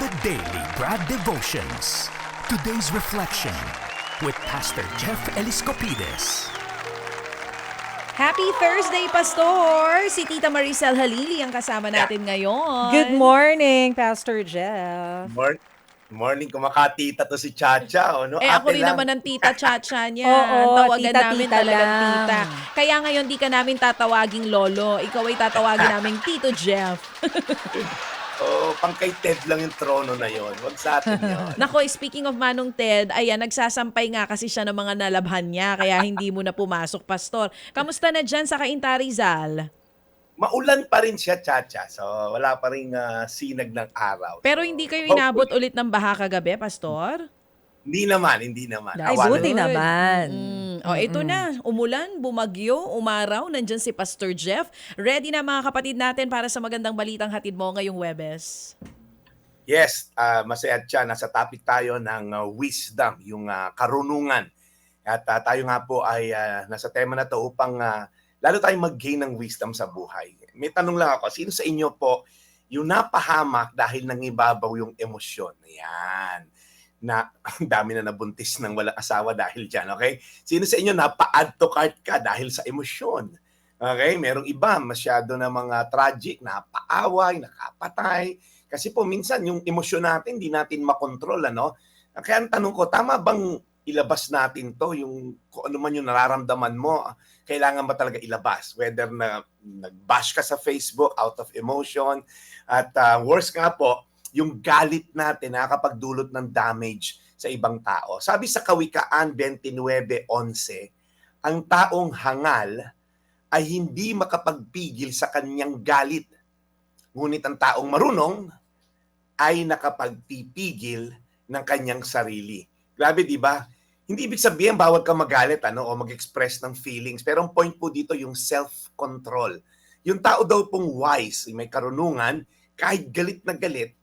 The Daily Brad Devotions. Today's reflection with Pastor Jeff Eliscopides. Happy Thursday, Pastor! Si Tita Maricel Halili ang kasama natin ngayon. Good morning, Pastor Jeff. Morning, kumakatita to si Chacha, no? Ako Ate rin lang. naman ang tita Chacha niya. Oo, Tawagan tita, namin tita talagang lang. tita. Kaya ngayon di ka namin tatawaging lolo. Ikaw ay tatawagin namin Tito Jeff. Pang kay Ted lang yung trono na yon. Wag sa atin yun. Nako, speaking of Manong Ted, ayan, nagsasampay nga kasi siya ng mga nalabhan niya, kaya hindi mo na pumasok, Pastor. Kamusta na dyan sa Cainta Rizal? Maulan pa rin siya, Chacha. So, wala pa rin sinag ng araw. Pero So, hindi kayo hopefully- inabot ulit ng baha kagabi, Pastor? Hindi naman. Ay, Awalan buti naman. naman. Ito na, umulan, bumagyo, umaraw, nandyan si Pastor Jeff. Ready na mga kapatid natin para sa magandang balitang hatid mo ngayong Webes. Yes, masaya siya. Nasa topic tayo ng wisdom, yung karunungan. At tayo nga po ay nasa tema na to upang lalo tayong mag-gain ng wisdom sa buhay. May tanong lang ako, sino sa inyo po yung napahamak dahil nangibabaw yung emosyon? Ayan. Na ang dami na nabuntis ng walang asawa dahil dyan, okay? Sino sa inyo napa-add to cart ka dahil sa emosyon? Okay? Merong iba, masyado na mga tragic, napaaway, nakapatay. Kasi po, minsan, yung emosyon natin, hindi natin makontrol, ano? Kaya ang tanong ko, tama bang ilabas natin to? Yung kung ano man yung nararamdaman mo, kailangan ba talaga ilabas? Whether na nag-bash ka sa Facebook out of emotion, at worse nga po, yung galit natin nakakapagdulot ng damage sa ibang tao. Sabi sa Kawikaan 29:11, ang taong hangal ay hindi makapagpigil sa kanyang galit. Ngunit ang taong marunong ay nakapagpipigil ng kanyang sarili. Grabe, di ba? Hindi ibig sabihin bawal ka magalit o mag-express ng feelings. Pero ang point po dito yung self-control. Yung tao daw pong wise, may karunungan, kahit galit na galit,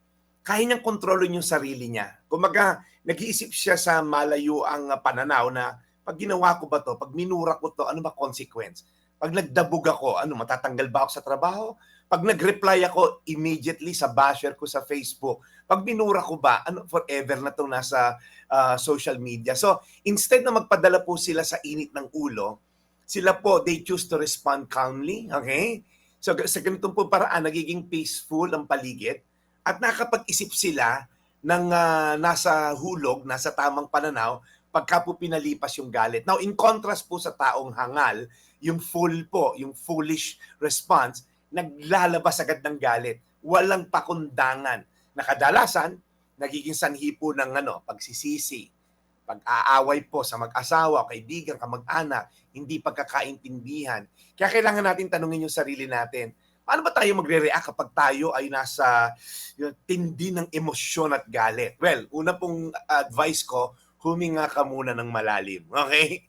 kaya niyang kontrolin yung sarili niya. Kumaga, nag-iisip siya sa malayuang pananaw na pag ginawa ko ba to, pag minura ko to, ano ba consequence? Pag nagdabog ako, matatanggal ba ako sa trabaho? Pag nag-reply ako immediately sa basher ko sa Facebook, pag minura ko ba, forever na itong nasa social media. So, instead na magpadala po sila sa init ng ulo, sila po, they choose to respond calmly, okay? So, sa ganitong po paraan, nagiging peaceful ang paligid, at nakapag-isip sila ng nasa hulog, nasa tamang pananaw, pagka po pinalipas yung galit. Now, in contrast po sa taong hangal, yung foolish response, naglalabas agad ng galit. Walang pakundangan. Nakadalasan, nagiging sanhi po ng pagsisisi, pag-aaway po sa mag-asawa, kaibigan, kamag-anak, hindi pagkakaintindihan. Kaya kailangan natin tanungin yung sarili natin, paano ba tayo magre-react kapag tayo ay nasa tindi ng emosyon at galit? Well, una pong advice ko, huminga ka muna ng malalim. Okay?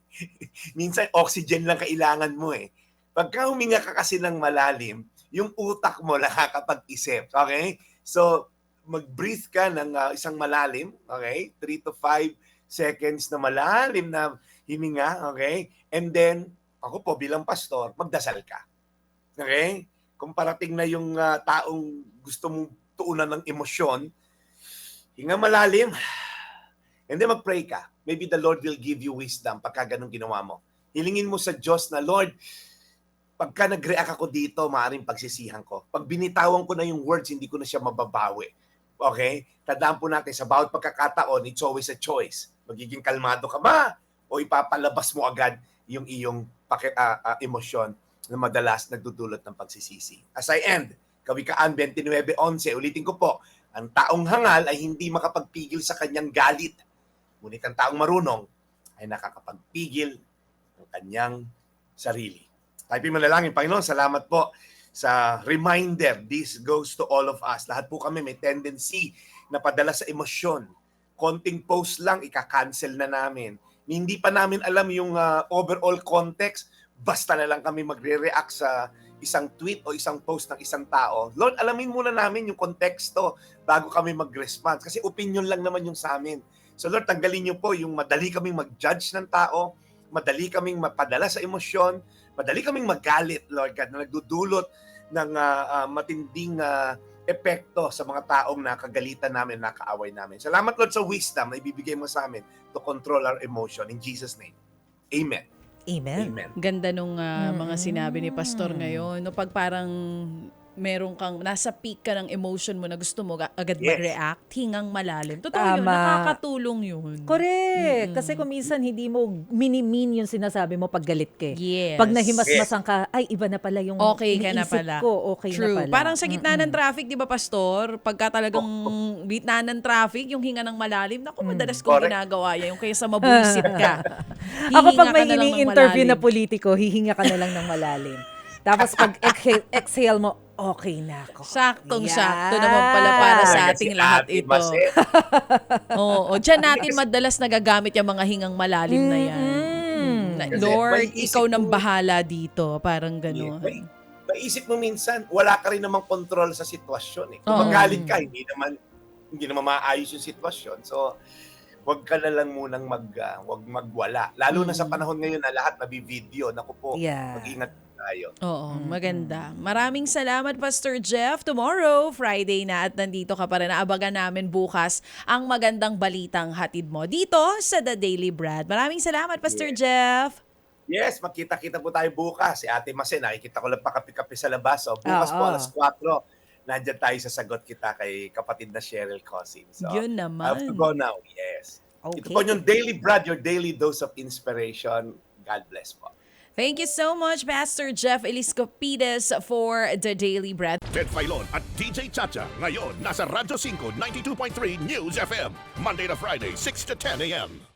Minsan, oxygen lang kailangan mo eh. Pagka huminga ka kasi ng malalim, yung utak mo nakakapag-isip. Okay? So, mag-breathe ka ng isang malalim. Okay? 3 to 5 seconds na malalim na hininga. Okay? And then, ako po bilang pastor, magdasal ka. Okay? Kung parating na yung taong gusto mong tuunan ng emosyon, hinga malalim, and then mag-pray ka. Maybe the Lord will give you wisdom pagka ganun ginawa mo. Hilingin mo sa Diyos na, Lord, pagka nag-react ako dito, maaaring pagsisihan ko. Pag binitawan ko na yung words, hindi ko na siya mababawi. Okay? Tandaan po natin, sa bawat pagkakataon, it's always a choice. Magiging kalmado ka ba? O ipapalabas mo agad yung iyong emosyon na madalas nagdudulot ng pagsisisi. As I end, Kawikaan 29:11, ulitin ko po, ang taong hangal ay hindi makapagpigil sa kanyang galit. Ngunit ang taong marunong ay nakakapagpigil ng kanyang sarili. Tayo manalangin, Panginoon, salamat po sa reminder. This goes to all of us. Lahat po kami may tendency na padala sa emosyon. Konting post lang, ika-cancel na namin. Hindi pa namin alam yung overall context, basta na lang kami magre-react sa isang tweet o isang post ng isang tao. Lord, alamin muna namin yung konteksto bago kami mag-respond. Kasi opinion lang naman yung sa amin. So Lord, tanggalin niyo po yung madali kaming mag-judge ng tao, madali kaming mapadala sa emosyon, madali kaming magalit, Lord God, na nagdudulot ng matinding epekto sa mga taong nakagalitan namin, nakaaway namin. Salamat, Lord, sa wisdom na ibibigay mo sa amin to control our emotion. In Jesus' name, Amen. Amen. Amen. Ganda nung mga sinabi ni Pastor ngayon. No, pag parang meron kang, nasa peak ka ng emotion mo na gusto mo agad Yes. mag-react, hingang malalim. Totoo yun, Tama. nakakatulong yun. Correct. Kasi kung minsan hindi mo minimin yung sinasabi mo pag galit ka. Yes. Pag nahimasmasan ka, ay iba na pala yung Okay ka na iniisip pala. ko. Okay True. na pala. Parang sa gitna ng traffic, di ba, Pastor? Pagka talagang gitna ng traffic, yung hinga ng malalim, naku, madalas kong Correct. ginagawa yan. Yung kaysa mabuisit ka. Ako pag Hihinga may ka na lang ng ini-interview na malalim. politiko, hihinga ka na lang ng malalim. Tapos pag exhale mo, okay na ako. Saktong-sakto Yan. naman pala para sa Talaga ating si lahat Ate ito. Macet. Oo, dyan natin madalas nagagamit yung mga hingang malalim na yan. Na, Kasi Lord, may isip ikaw nang mo- bahala dito. Parang gano'n. Maisip mo minsan, wala ka rin namang control sa sitwasyon. Kung Oo. magalit ka, hindi naman maayos yung sitwasyon. So, wag ka na lang munang wag magwala. Lalo na sa panahon ngayon na lahat nabi-video. Naku po, Yeah. mag-ingat tayo. Oo, maganda. Maraming salamat, Pastor Jeff. Tomorrow, Friday na, at nandito ka pa rin. Naabagan namin bukas ang magandang balitang hatid mo dito sa The Daily Brad. Maraming salamat, Pastor Jeff. Yes, magkita-kita po tayo bukas. Si Ate Mase, nakikita ko lang pakapi-kapi sa labas. So, bukas po Oo. alas 4, nandyan tayo sa sagot kita kay kapatid na Cheryl Cousins. So, Yun I have to naman. go now. Yes. Okay. Ito po yung Daily Brad, your daily dose of inspiration. God bless po. Thank you so much, Pastor Jeff Eliscopides, for The Daily Brad. Ted Filon at DJ Chacha. Ngayon, nasa Radyo 5, 92.3 News FM. Monday to Friday, 6 to 10 a.m.